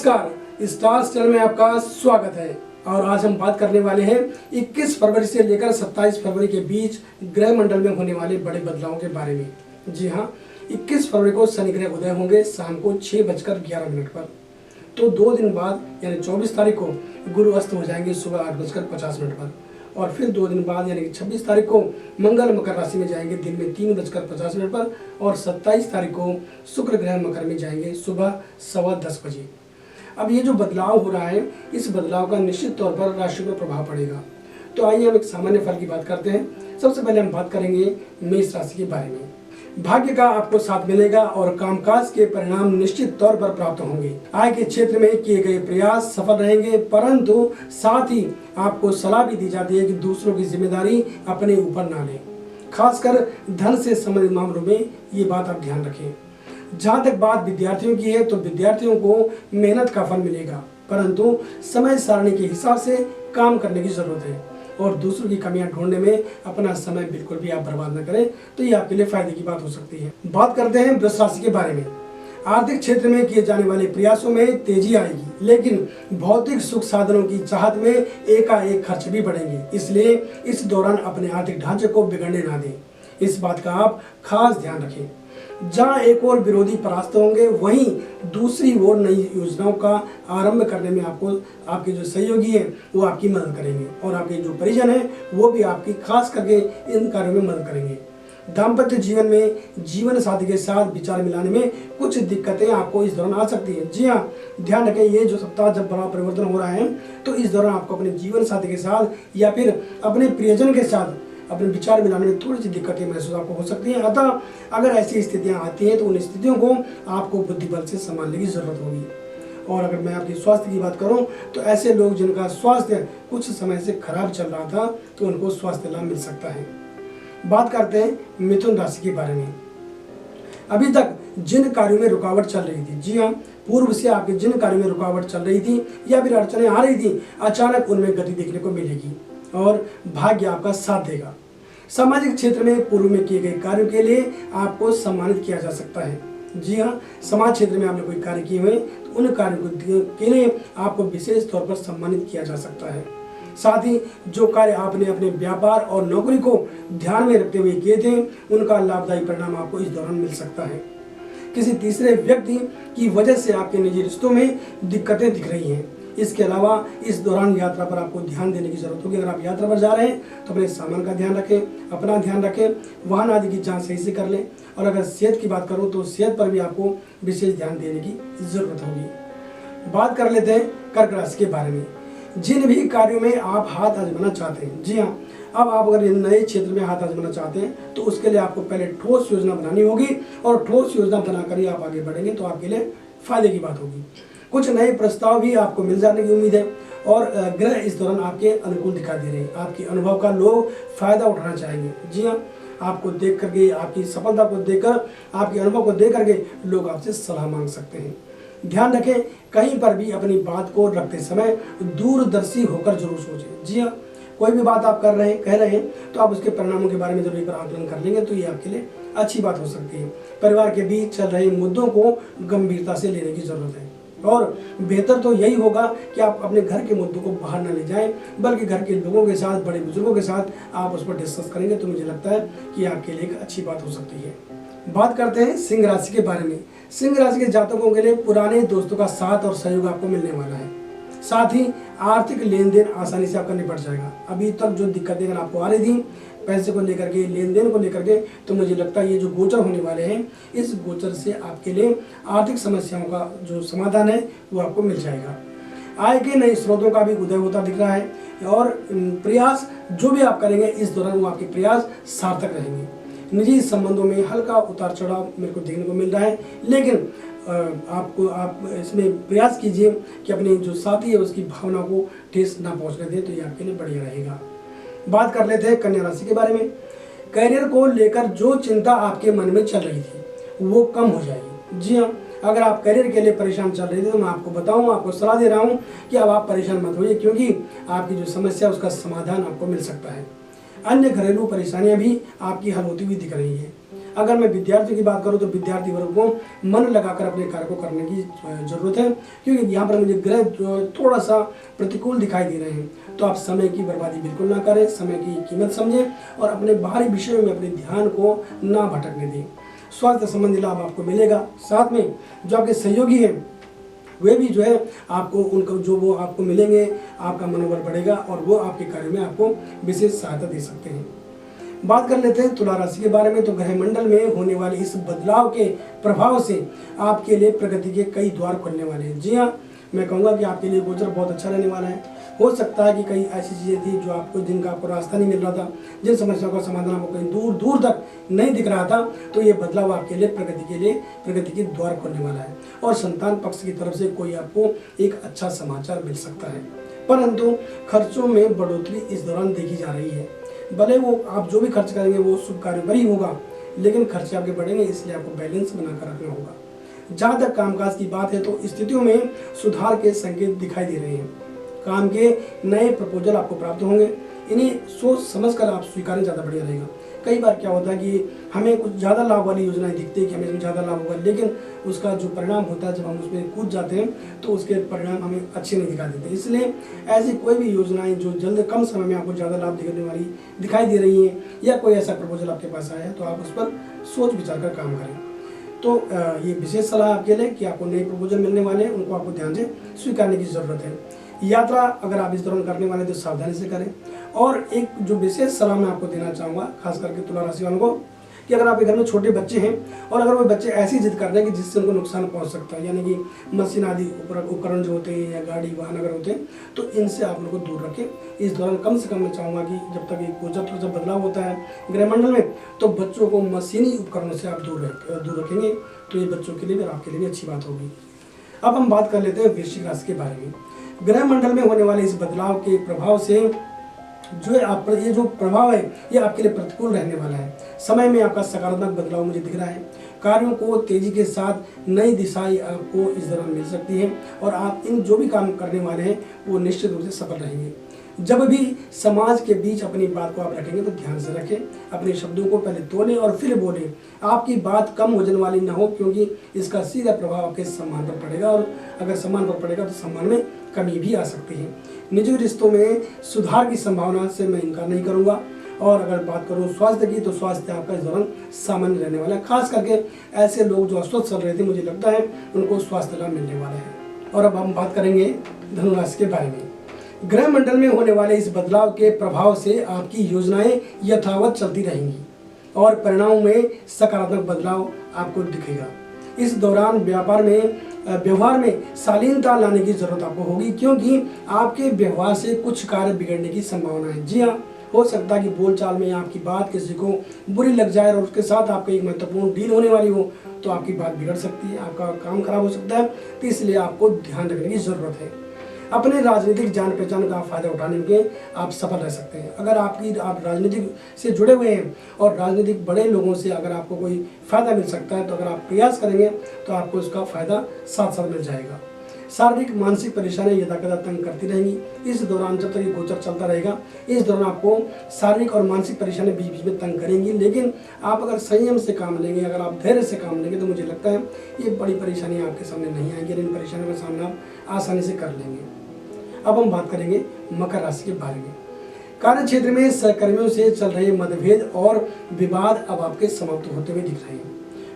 नमस्कार, stars channel में आपका स्वागत है। और आज हम बात करने वाले हैं 21 फरवरी से लेकर 27 फरवरी के बीच ग्रह मंडल में होने वाले बड़े बदलावों के बारे में। जी हाँ, 21 फरवरी को शनि ग्रह उदय होंगे शाम को 6:11 पर। तो 2 दिन बाद यानी 24 तारीख को गुरु अस्त हो जाएंगे सुबह 8:50 पर। और फिर 2 दिन बाद यानी 26 तारीख को मंगल मकर राशि में जाएंगे दिन में 3:50 पर। और 27 तारीख को शुक्र ग्रह मकर में जाएंगे सुबह 10:15 बजे। अब ये जो बदलाव हो रहा है, इस बदलाव का निश्चित तौर पर राशि पर प्रभाव पड़ेगा। तो आइए हम एक सामान्य फल की बात करते हैं। सबसे पहले हम बात करेंगे मेष राशि के बारे में। भाग्य का आपको साथ मिलेगा और कामकाज के परिणाम निश्चित तौर पर प्राप्त होंगे। आय के क्षेत्र में किए गए प्रयास सफल रहेंगे, परंतु साथ ही आपको सलाह भी दी जाती है कि दूसरों की जिम्मेदारी अपने ऊपर ना लें। खासकर धन से संबंधित मामलों में ये बात आप ध्यान रखें। जहाँ तक बात विद्यार्थियों की है, तो विद्यार्थियों को मेहनत का फल मिलेगा, परंतु समय सारणी के हिसाब से काम करने की जरूरत है। और दूसरों की कमियां ढूंढने में अपना समय बिल्कुल भी आप बर्बाद न करें, तो ये आपके लिए फायदे की बात हो सकती है। बात करते हैं वृष राशि के बारे में। आर्थिक क्षेत्र में किए जाने वाले प्रयासों में तेजी आएगी, लेकिन भौतिक सुख साधनों की चाहत में एकाएक खर्च भी बढ़ेंगे। इसलिए इस दौरान अपने आर्थिक ढांचे को बिगड़ने ना दें। इस बात का आप खास ध्यान रखें। जहाँ एक और विरोधी परास्त होंगे, वहीं दूसरी ओर नई योजनाओं का आरंभ करने में आपके जो सहयोगी हैं वो आपकी मदद करेंगे। और आपके जो परिजन हैं वो भी आपकी खास करके इन कार्यों में मदद करेंगे। दाम्पत्य जीवन में जीवन साथी के साथ विचार मिलाने में कुछ दिक्कतें आपको इस दौरान आ सकती हैं। जी हाँ, ध्यान रखें, ये जो सप्ताह जब बड़ा परिवर्तन हो रहा है, तो इस दौरान आपको अपने जीवन साथी के साथ या फिर अपने प्रियजन के साथ अपने विचार मिलाने में थोड़ी सी दिक्कतें महसूस आपको हो सकती हैं। अतः अगर ऐसी स्थितियां आती हैं तो उन स्थितियों को आपको बुद्धि बल से संभालने की जरूरत होगी। और अगर मैं आपके स्वास्थ्य की बात करूं, तो ऐसे लोग जिनका स्वास्थ्य कुछ समय से खराब चल रहा था, तो उनको स्वास्थ्य लाभ मिल सकता है। बात करते हैं मिथुन राशि के बारे में। अभी तक जिन कार्यों में रुकावट चल रही थी, जी हाँ, पूर्व से आपके जिन कार्यों में रुकावट चल रही थी या फिर अड़चनें आ रही थी, अचानक उनमें गति देखने को मिलेगी और भाग्य आपका साथ देगा। सामाजिक क्षेत्र में पूर्व में किए गए कार्यों के लिए आपको सम्मानित किया जा सकता है। जी हाँ, समाज क्षेत्र में आपने कोई कार्य किए हुए तो उन कार्यों के लिए आपको विशेष तौर पर सम्मानित किया जा सकता है। साथ ही जो कार्य आपने अपने व्यापार और नौकरी को ध्यान में रखते हुए किए थे, उनका लाभदायी परिणाम आपको इस दौरान मिल सकता है। किसी तीसरे व्यक्ति की वजह से आपके निजी रिश्तों में दिक्कतें दिख रही हैं। इसके अलावा इस दौरान यात्रा पर आपको ध्यान देने की जरूरत होगी। अगर आप यात्रा पर जा रहे हैं तो अपने सामान का ध्यान रखें, अपना ध्यान रखें, वाहन आदि की जांच सही से कर लें। और अगर सेहत की बात करूं तो सेहत पर भी आपको विशेष ध्यान देने की जरूरत होगी। बात कर लेते हैं कर्क राशि के बारे में। जिन भी कार्यों में आप हाथ आजमाना चाहते हैं, जी हाँ, अब आप अगर नए क्षेत्र में हाथ आजमाना चाहते हैं तो उसके लिए आपको पहले ठोस योजना बनानी होगी। और ठोस योजना बनाकर ही आप आगे बढ़ेंगे तो आपके लिए फायदे की बात होगी। कुछ नए प्रस्ताव भी आपको मिल जाने की उम्मीद है। और ग्रह इस दौरान आपके अनुकूल दिखाई दे रहे हैं। आपके अनुभव का लोग फायदा उठाना चाहेंगे। जी हाँ, आपको देख करके, आपकी सफलता को देखकर, आपके अनुभव को देख करके लोग आपसे सलाह मांग सकते हैं। ध्यान रखें, कहीं पर भी अपनी बात को रखते समय दूरदर्शी होकर जरूर सोचें। जी हाँ, कोई भी बात आप कह रहे हैं तो आप उसके परिणामों के बारे में जरूर एक बार आकलन कर लेंगे तो ये आपके लिए अच्छी बात हो सकती है। परिवार के बीच चल रहे मुद्दों को गंभीरता से लेने की जरूरत है। और बेहतर तो यही होगा कि आप अपने घर के मुद्दों को बाहर न ले जाएं, बल्कि घर के लोगों के साथ, बड़े बुजुर्गों के साथ आप उस पर डिस्कस करेंगे तो मुझे लगता है कि आपके लिए एक अच्छी बात हो सकती है। बात करते हैं सिंह राशि के बारे में। सिंह राशि के जातकों के लिए पुराने दोस्तों का साथ और सहयोग आपको मिलने वाला है। साथ ही आर्थिक लेन देन आसानी से आपका निपट जाएगा। अभी तक जो दिक्कतें अगर आपको आ रही थी पैसे को लेकर के, लेन देन को लेकर के, तो मुझे लगता है ये जो गोचर होने वाले हैं, इस गोचर से आपके लिए आर्थिक समस्याओं का जो समाधान है वो आपको मिल जाएगा। आय के नए स्रोतों का भी उदय होता दिख रहा है। और प्रयास जो भी आप करेंगे इस दौरान वो आपके प्रयास सार्थक रहेंगे। निजी संबंधों में हल्का उतार चढ़ाव मेरे को देखने को मिल रहा है, लेकिन आप इसमें प्रयास कीजिए कि अपने जो साथी है उसकी भावना को ठेस ना पहुंचने दें, तो ये आपके लिए बढ़िया रहेगा। बात कर लेते हैं कन्या राशि के बारे में। करियर को लेकर जो चिंता आपके मन में चल रही थी वो कम हो जाएगी। जी हाँ, अगर आप करियर के लिए परेशान चल रहे थे तो मैं आपको बताऊं, आपको सलाह दे रहा हूं कि अब आप परेशान मत होइए, क्योंकि आपकी जो समस्या है उसका समाधान आपको मिल सकता है। अन्य घरेलू परेशानियां भी आपकी हल होती हुई दिख रही हैं। अगर मैं विद्यार्थियों की बात करूं तो विद्यार्थी वर्ग को मन लगाकर अपने कार्य को करने की जरूरत है, क्योंकि यहाँ पर मुझे ग्रह थोड़ा सा प्रतिकूल दिखाई दे रहे हैं। तो आप समय की बर्बादी बिल्कुल ना करें, समय की कीमत समझें और अपने बाहरी विषयों में अपने ध्यान को ना भटकने दें। स्वास्थ्य संबंधी लाभ आपको मिलेगा। साथ में जो आपके सहयोगी हैं वे भी जो है आपको उनको जो वो आपको मिलेंगे, आपका मनोबल बढ़ेगा और वो आपके कार्य में आपको विशेष सहायता दे सकते हैं। बात कर लेते हैं तुला राशि के बारे में। तो ग्रह मंडल में होने वाले इस बदलाव के प्रभाव से आपके लिए प्रगति के कई द्वार खुलने वाले हैं। जी हाँ, मैं कहूँगा कि आपके लिए गोचर बहुत अच्छा रहने वाला है। हो सकता है कि कई ऐसी चीज़ें थी जो आपको जिनका आपको रास्ता नहीं मिल रहा था, जिन समस्याओं का समाधान आपको कहीं दूर दूर तक नहीं दिख रहा था, तो ये बदलाव आपके लिए प्रगति के द्वार खोलने वाला है। और संतान पक्ष की तरफ से कोई आपको एक अच्छा समाचार मिल सकता है। परंतु खर्चों में बढ़ोतरी इस दौरान देखी जा रही है। भले वो आप जो भी खर्च करेंगे वो शुभ कार्य पर ही होगा, लेकिन खर्चे आपके बढ़ेंगे, इसलिए आपको बैलेंस बनाकर रखना होगा। जहाँ तक कामकाज की बात है तो स्थितियों में सुधार के संकेत दिखाई दे रहे हैं। काम के नए प्रपोजल आपको प्राप्त होंगे, इन्हें सोच समझकर आप स्वीकारना ज़्यादा बढ़िया रहेगा। कई बार क्या होता है कि हमें कुछ ज़्यादा लाभ वाली योजनाएं दिखती है कि हमें इसमें ज़्यादा लाभ होगा, लेकिन उसका जो परिणाम होता है जब हम उसमें कूद जाते हैं तो उसके परिणाम हमें अच्छे नहीं दिखा देते। इसलिए ऐसी कोई भी योजनाएं जो जल्द कम समय में आपको ज़्यादा लाभ दिखाने वाली दिखाई दे रही हैं या कोई ऐसा प्रपोजल आपके पास आया है तो आप उस पर सोच विचार कर काम करें। तो ये विशेष सलाह आपके लिए कि आपको नए प्रपोजल मिलने वाले हैं, उनको आपको ध्यान से स्वीकारने की ज़रूरत है। यात्रा अगर आप इस दौरान करने वाले तो सावधानी से करें। और एक जो विशेष सलाह मैं आपको देना चाहूँगा खास करके तुला राशि वालों को, कि अगर आपके घर में छोटे बच्चे हैं और अगर वो बच्चे ऐसी जिद कर रहे हैं कि जिससे उनको नुकसान पहुंच सकता है, यानी कि मशीन आदि उपकरण जो होते हैं या गाड़ी वाहन अगर होते हैं, तो इनसे आप लोग को दूर रखें। इस दौरान कम से कम मैं चाहूँगा कि जब तक एक गोचर जब बदलाव होता है ग्रहमंडल में, तो बच्चों को मशीनी उपकरणों से आप दूर रखेंगे, तो ये बच्चों के लिए और आपके लिए भी अच्छी बात होगी। अब हम बात कर लेते हैं वृश्चिक राशि के बारे में। ग्रह मंडल में होने वाले इस बदलाव के प्रभाव से जो है ये जो प्रभाव है ये आपके लिए प्रतिकूल रहने वाला है। समय में आपका सकारात्मक बदलाव मुझे दिख रहा है। कार्यों को तेजी के साथ नई दिशाएं आपको इस दौरान मिल सकती हैं और आप इन जो भी काम करने वाले हैं वो निश्चित रूप से सफल रहेंगे। जब भी समाज के बीच अपनी बात को आप रखेंगे तो ध्यान से रखें, अपने शब्दों को पहले तोलें और फिर बोलें। आपकी बात कम वजन वाली ना हो, क्योंकि इसका सीधा प्रभाव आपके सम्मान पर पड़ेगा और अगर सम्मान पर पड़ेगा तो सम्मान में कमी भी आ सकती है। निजी रिश्तों में सुधार की संभावना से मैं इनकार नहीं करूंगा। और अगर बात करूं स्वास्थ्य की, तो स्वास्थ्य आपका इस दौरान सामान्य रहने वाला है। खास करके ऐसे लोग जो अस्वस्थ चल रहे थे, मुझे लगता है उनको स्वास्थ्य लाभ मिलने वाला है। और अब हम बात करेंगे धनु राशि के बारे में। ग्रह मंडल में होने वाले इस बदलाव के प्रभाव से आपकी योजनाएं यथावत चलती रहेंगी और परिणामों में सकारात्मक बदलाव आपको दिखेगा। इस दौरान व्यवहार में शालीनता लाने की जरूरत आपको होगी, क्योंकि आपके व्यवहार से कुछ कार्य बिगड़ने की संभावना है। जी हाँ, हो सकता है कि बोलचाल में आपकी बात किसी को बुरी लग जाए और उसके साथ आपका एक महत्वपूर्ण डील होने वाली हो तो आपकी बात बिगड़ सकती है, आपका काम खराब हो सकता है। तो इसलिए आपको ध्यान रखने की जरूरत है। अपने राजनीतिक जान पहचान का फायदा उठाने में आप सफल रह सकते हैं। अगर आप राजनीतिक से जुड़े हुए हैं और राजनीतिक बड़े लोगों से अगर आपको कोई फायदा मिल सकता है, तो अगर आप प्रयास करेंगे तो आपको उसका फायदा साथ साथ मिल जाएगा। शारीरिक मानसिक परेशानियां यथाकथा तंग करती रहेंगी। इस दौरान जब तक ये गोचर चलता रहेगा, इस दौरान आपको शारीरिक और मानसिक परेशानियां बीच बीच में तंग करेंगी, लेकिन आप अगर संयम से काम लेंगे, अगर आप धैर्य से काम लेंगे, तो मुझे लगता है ये बड़ी परेशानियां आपके सामने नहीं आएंगी। इन परेशानियों का सामना आप आसानी से कर लेंगे। अब हम बात करेंगे मकर राशि के बारे में। कार्य क्षेत्र में सहकर्मियों से चल रहे मतभेद और विवाद अब आपके समाप्त होते हुए दिख रहे हैं।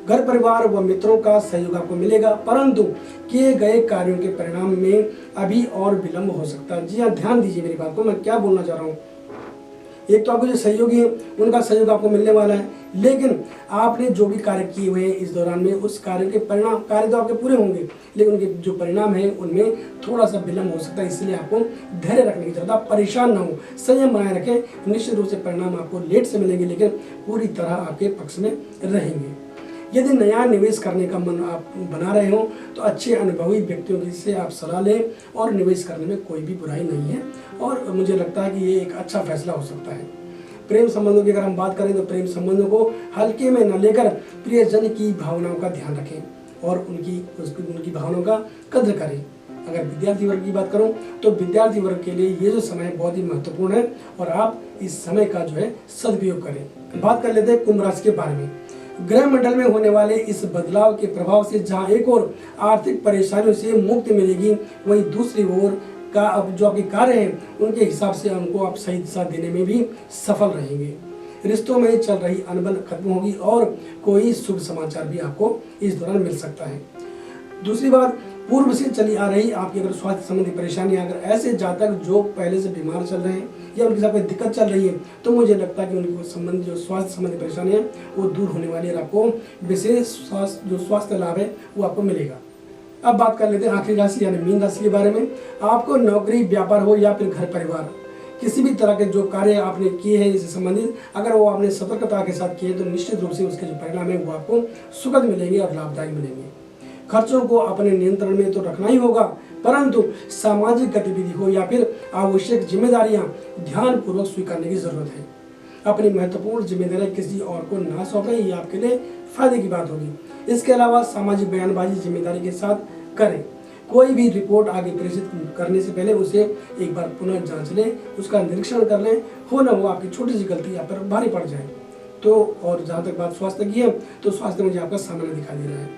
घर परिवार व मित्रों का सहयोग आपको मिलेगा, परंतु किए गए कार्यों के परिणाम में अभी और विलंब हो सकता है। जी हाँ, ध्यान दीजिए मेरी बात को, मैं क्या बोलना चाह रहा हूँ। एक तो आपको जो सहयोगी है उनका सहयोग आपको मिलने वाला है, लेकिन आपने जो भी कार्य किए हुए हैं इस दौरान में उस कार्य के परिणाम, कार्य तो आपके पूरे होंगे, लेकिन उनके जो परिणाम है उनमें थोड़ा सा विलंब हो सकता है। इसलिए आपको धैर्य रखने की जरूरत है। आप परेशान ना हो, संयम बनाए रखें। निश्चित रूप से परिणाम आपको लेट से मिलेंगे, लेकिन पूरी तरह आपके पक्ष में रहेंगे। यदि नया निवेश करने का मन आप बना रहे हो तो अच्छे अनुभवी व्यक्तियों से आप सलाह लें और निवेश करने में कोई भी बुराई नहीं है और मुझे लगता है कि ये एक अच्छा फैसला हो सकता है। प्रेम संबंधों की अगर हम बात करें तो प्रेम संबंधों को हल्के में न लेकर प्रियजन की भावनाओं का ध्यान रखें और उनकी भावनाओं का कद्र करें। अगर विद्यार्थी वर्ग की बात करूं तो विद्यार्थी वर्ग के लिए ये जो समय बहुत ही महत्वपूर्ण है और आप इस समय का जो है सदुपयोग करें। बात कर लेते हैं कुंभ राशि के बारे में। ग्रह मंडल में होने वाले इस बदलाव के प्रभाव से जहां एक और आर्थिक परेशानियों से मुक्ति मिलेगी, वहीं दूसरी ओर का अब जो आपके कार्य हैं उनके हिसाब से उनको आप सही दिशा देने में भी सफल रहेंगे। रिश्तों में चल रही अनबन खत्म होगी और कोई शुभ समाचार भी आपको इस दौरान मिल सकता है। दूसरी बात, पूर्व से चली आ रही आपकी अगर स्वास्थ्य संबंधी परेशानी, अगर ऐसे जातक जो पहले से बीमार चल रहे हैं या उनके साथ कोई दिक्कत चल रही है, तो मुझे लगता है कि उनकी संबंधी जो स्वास्थ्य संबंधी परेशानी है वो दूर होने वाली है और आपको विशेष स्वास्थ्य लाभ है वो आपको मिलेगा। अब बात कर लेते हैं आखिरी राशि यानी मीन राशि के बारे में। आपको नौकरी, व्यापार हो या फिर घर परिवार, किसी भी तरह के जो कार्य आपने किए हैं इससे संबंधित, अगर वो आपने सतर्कता के साथ किए तो निश्चित रूप से उसके जो परिणाम है वो आपको सुखद मिलेंगे और लाभदायक मिलेंगे। खर्चों को अपने नियंत्रण में तो रखना ही होगा, परंतु सामाजिक गतिविधि हो या फिर आवश्यक जिम्मेदारियां ध्यान पूर्वक स्वीकारने की जरूरत है। अपनी महत्वपूर्ण जिम्मेदारी किसी और को ना सौंपें, ये आपके लिए फायदे की बात होगी। इसके अलावा सामाजिक बयानबाजी जिम्मेदारी के साथ करें। कोई भी रिपोर्ट आगे प्रेषित करने से पहले उसे एक बार पुनः जांच लें, उसका निरीक्षण कर लें, हो न हो आपकी छोटी सी गलती आप पर भारी पड़ जाए। तो और जहाँ तक बात स्वास्थ्य की है, तो स्वास्थ्य मुझे आपका सामान्य दिखाई दे रहा है।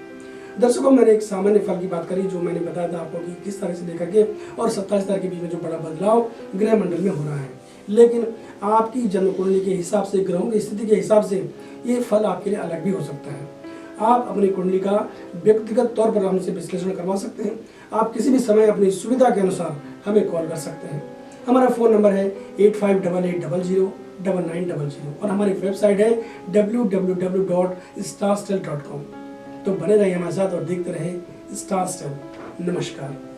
दर्शकों, मैंने एक सामान्य फल की बात करी जो मैंने बताया था आपको कि किस तरह से लेकर के और 27 तारीख के बीच में जो बड़ा बदलाव ग्रह मंडल में हो रहा है, लेकिन आपकी जन्म कुंडली के हिसाब से, ग्रहों की स्थिति के हिसाब से ये फल आपके लिए अलग भी हो सकता है। आप अपनी कुंडली का व्यक्तिगत तौर पर हमसे विश्लेषण करवा सकते हैं। आप किसी भी समय अपनी सुविधा के अनुसार हमें कॉल कर सकते हैं। हमारा फ़ोन नंबर है 8588009900 और हमारी वेबसाइट है www.starstel.com। तो बने रहिए हमारे साथ और देखते रहे स्टार स्टेल। नमस्कार।